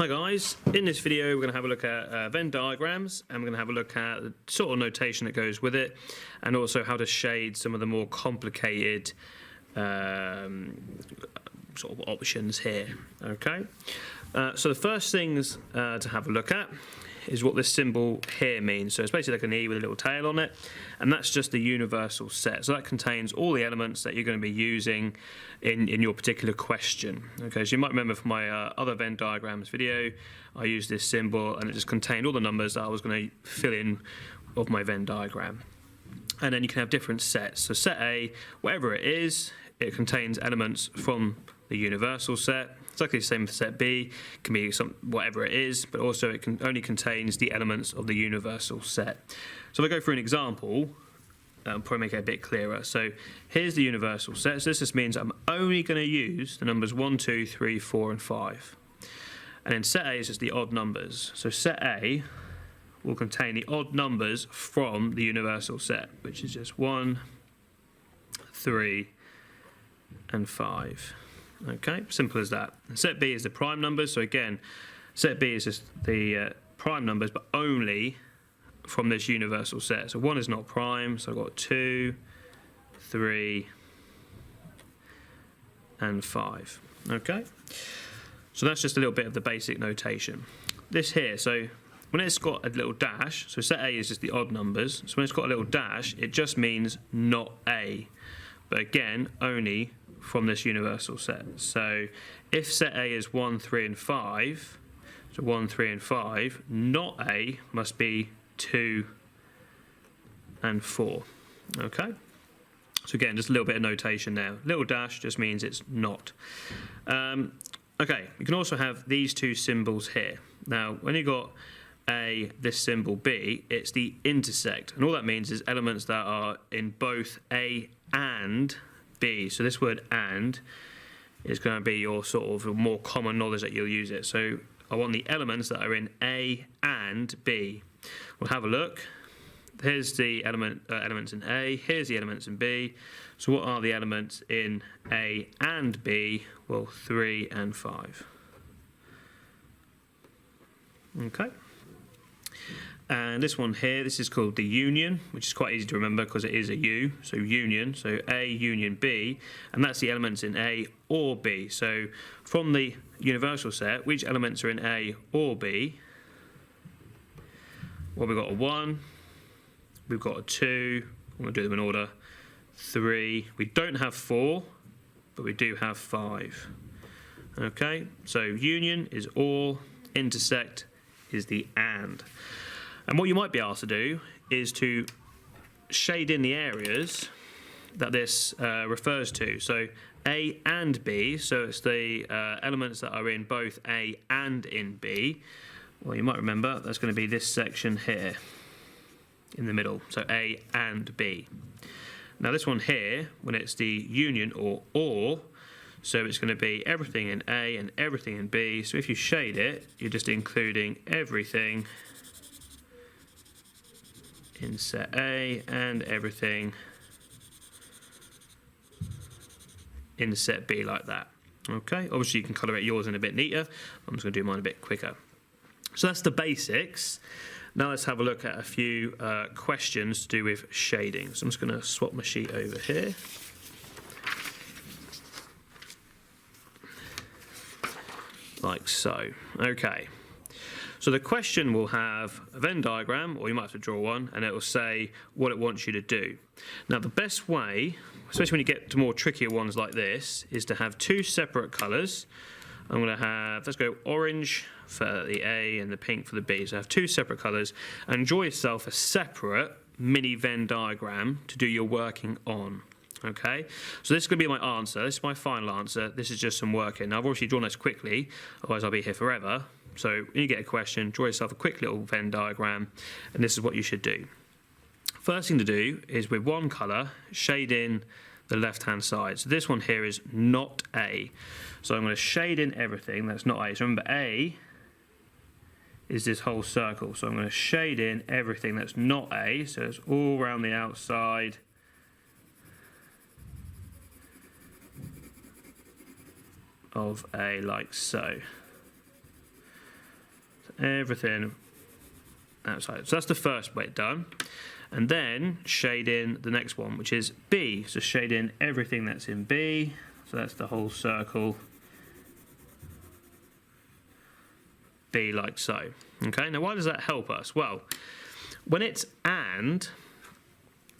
Hi guys, in this video we're going to have a look at Venn diagrams, and we're going to have a look at the sort of notation that goes with it, and also how to shade some of the more complicated sort of options here. Okay, so the first things to have a look at is what this symbol here means. So it's basically like an E with a little tail on it, and that's just the universal set. So that contains all the elements that you're going to be using in your particular question. Okay, so you might remember from my other Venn diagrams video, I used this symbol and it just contained all the numbers that I was going to fill in of my Venn diagram. And then you can have different sets. So set A, whatever it is, it contains elements from the universal set. Exactly the same for set B, it can be whatever it is, but also it only contains the elements of the universal set. So if I go through an example, probably make it a bit clearer. So here's the universal set. So this just means I'm only going to use the numbers 1, 2, 3, 4, and 5. And then set A is just the odd numbers. So set A will contain the odd numbers from the universal set, which is just 1, 3, and 5. Okay, simple as that. And set B is the prime numbers. So again, set B is just the prime numbers, but only from this universal set. So 1 is not prime, so I've got 2, 3, and 5. Okay, so that's just a little bit of the basic notation. This here, so when it's got a little dash, so set A is just the odd numbers, so when it's got a little dash, it just means not A. But again, only from this universal set. So if set A is 1, 3, and 5, so 1, 3, and 5, not A must be 2 and 4. Okay? So again, just a little bit of notation there. Little dash just means it's not. Okay, you can also have these two symbols here. Now, when you've got this symbol B, it's the intersect. And all that means is elements that are in both A and B. So this word "and" is going to be your sort of more common knowledge that you'll use it. So I want the elements that are in A and B. We'll have a look. Here's the elements in A. Here's the elements in B. So what are the elements in A and B? Well, 3 and 5. Okay. And this one here, this is called the union, which is quite easy to remember because it is a U, so union, so A union B, and that's the elements in A or B. So from the universal set, which elements are in A or B? Well, we've got a 1, we've got a 2, I'm going to do them in order, 3, we don't have 4, but we do have 5. Okay, so union is or, intersect is the and. And what you might be asked to do is to shade in the areas that this refers to. So A and B, so it's the elements that are in both A and in B. Well, you might remember that's going to be this section here in the middle. So A and B. Now this one here, when it's the union or, so it's going to be everything in A and everything in B. So if you shade it, you're just including everything in set A and everything in set B like that. Okay, obviously you can color yours in a bit neater. I'm just going to do mine a bit quicker. So that's the basics. Now let's have a look at a few questions to do with shading. So I'm just going to swap my sheet over here. Like so. Okay. So the question will have a Venn diagram, or you might have to draw one, and it will say what it wants you to do. Now the best way, especially when you get to more trickier ones like this, is to have two separate colours. I'm going to have, let's go orange for the A and the pink for the B. So have two separate colours, and draw yourself a separate mini Venn diagram to do your working on. Okay, so this is going to be my answer. This is my final answer. This is just some working. Now I've obviously drawn this quickly, otherwise I'll be here forever. So when you get a question, draw yourself a quick little Venn diagram, and this is what you should do. First thing to do is with one colour, shade in the left-hand side. So this one here is not A. So I'm going to shade in everything that's not A. So remember, A is this whole circle. So I'm going to shade in everything that's not A. So it's all around the outside. Of A like so. everything outside. So that's the first bit done. And then shade in the next one, which is B. So shade in everything that's in B. So that's the whole circle. B like so. Okay, now why does that help us? Well, when it's and,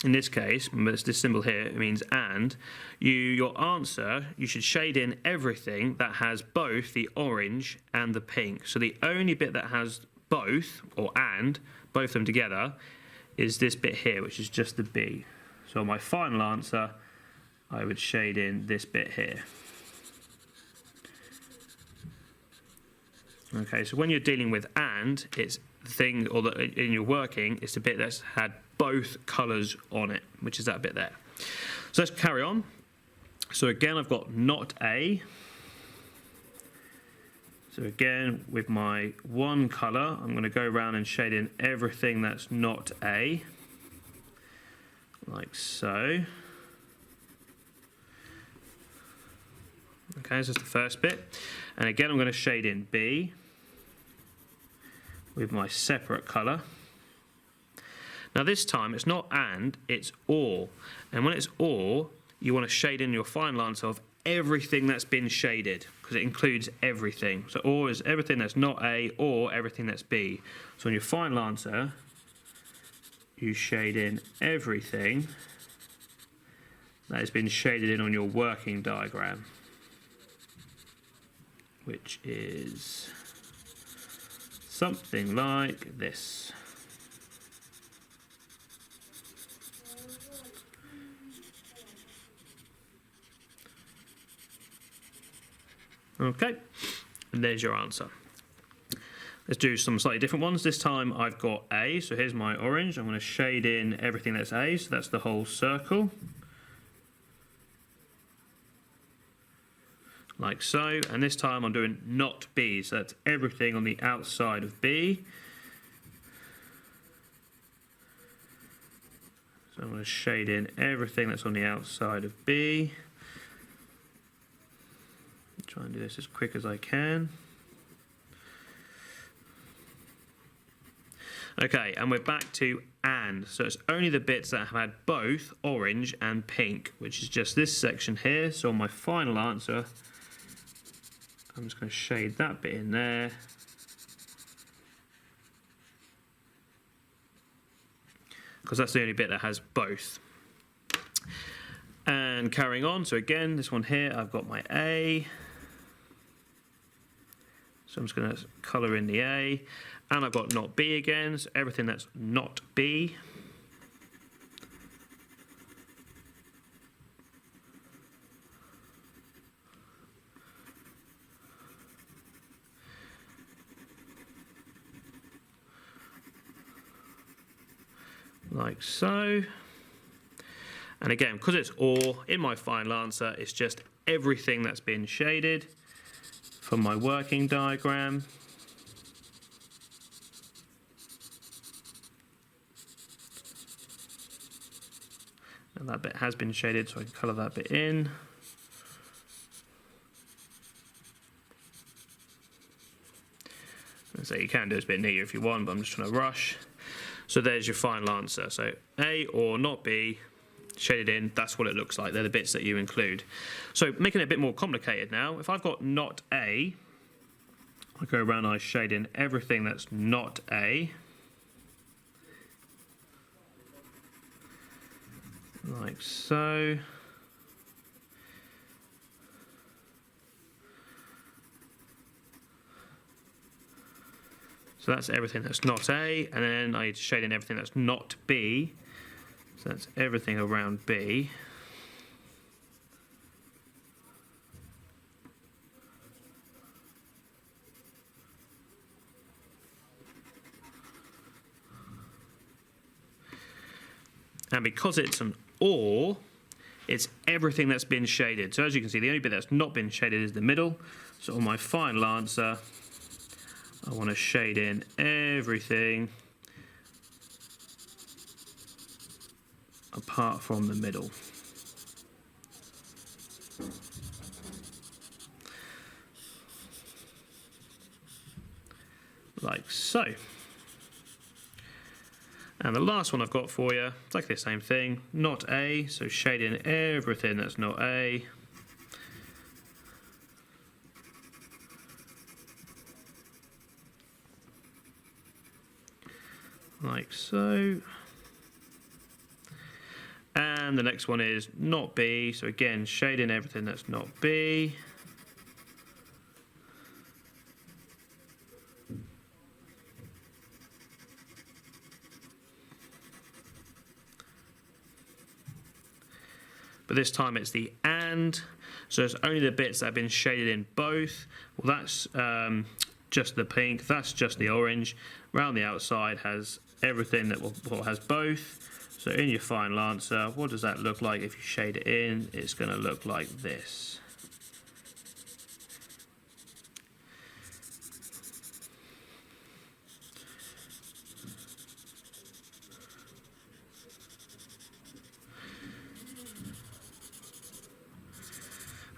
in this case, remember this symbol here, it means and, your answer, you should shade in everything that has both the orange and the pink. So the only bit that has both, or and, both of them together, is this bit here, which is just the B. So my final answer, I would shade in this bit here. Okay, so when you're dealing with and, it's the thing, or in your working, it's the bit that's had both colours on it, which is that bit there. So let's carry on. So again, I've got not A. So again, with my one colour, I'm going to go around and shade in everything that's not A, like so. Okay, so that's the first bit. And again, I'm going to shade in B with my separate colour. Now this time, it's not and, it's or. And when it's or, you want to shade in your final answer of everything that's been shaded, because it includes everything. So or is everything that's not A or everything that's B. So in your final answer, you shade in everything that has been shaded in on your working diagram, which is something like this. Okay, and there's your answer. Let's do some slightly different ones. This time I've got A, so here's my orange. I'm going to shade in everything that's A, so that's the whole circle. Like so, and this time I'm doing not B, so that's everything on the outside of B. So I'm going to shade in everything that's on the outside of B. Try and do this as quick as I can. Okay, and we're back to and. So it's only the bits that have had both orange and pink, which is just this section here. So on my final answer, I'm just going to shade that bit in there. Because that's the only bit that has both. And carrying on, so again, this one here, I've got my A. So I'm just going to colour in the A. And I've got not B again, so everything that's not B. Like so. And again, because it's or, in my final answer, it's just everything that's been shaded from my working diagram. And that bit has been shaded, so I can colour that bit in. So you can do this a bit neater if you want, but I'm just trying to rush. So there's your final answer. So A or not B, shaded in, that's what it looks like. They're the bits that you include. So making it a bit more complicated now, if I've got not A, I go around and I shade in everything that's not A. Like so. So that's everything that's not A, and then I shade in everything that's not B. So that's everything around B. And because it's an or, it's everything that's been shaded. So as you can see, the only bit that's not been shaded is the middle. So on my final answer, I want to shade in everything apart from the middle. Like like so. And the last one I've got for you, exactly the same thing, not A, so shade in everything that's not A. Like so. And the next one is not B, so again, shade in everything that's not B. But this time it's the and, so it's only the bits that have been shaded in both. Well, that's just the pink, that's just the orange. Around the outside has everything that has both. So in your final answer, what does that look like if you shade it in? It's going to look like this.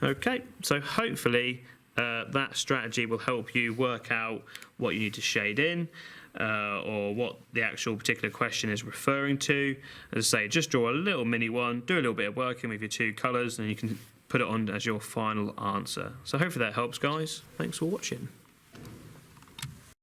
Okay, so hopefully that strategy will help you work out what you need to shade in or what the actual particular question is referring to. As I say, just draw a little mini one, do a little bit of working with your two colours, and you can put it on as your final answer. So hopefully that helps, guys. Thanks for watching.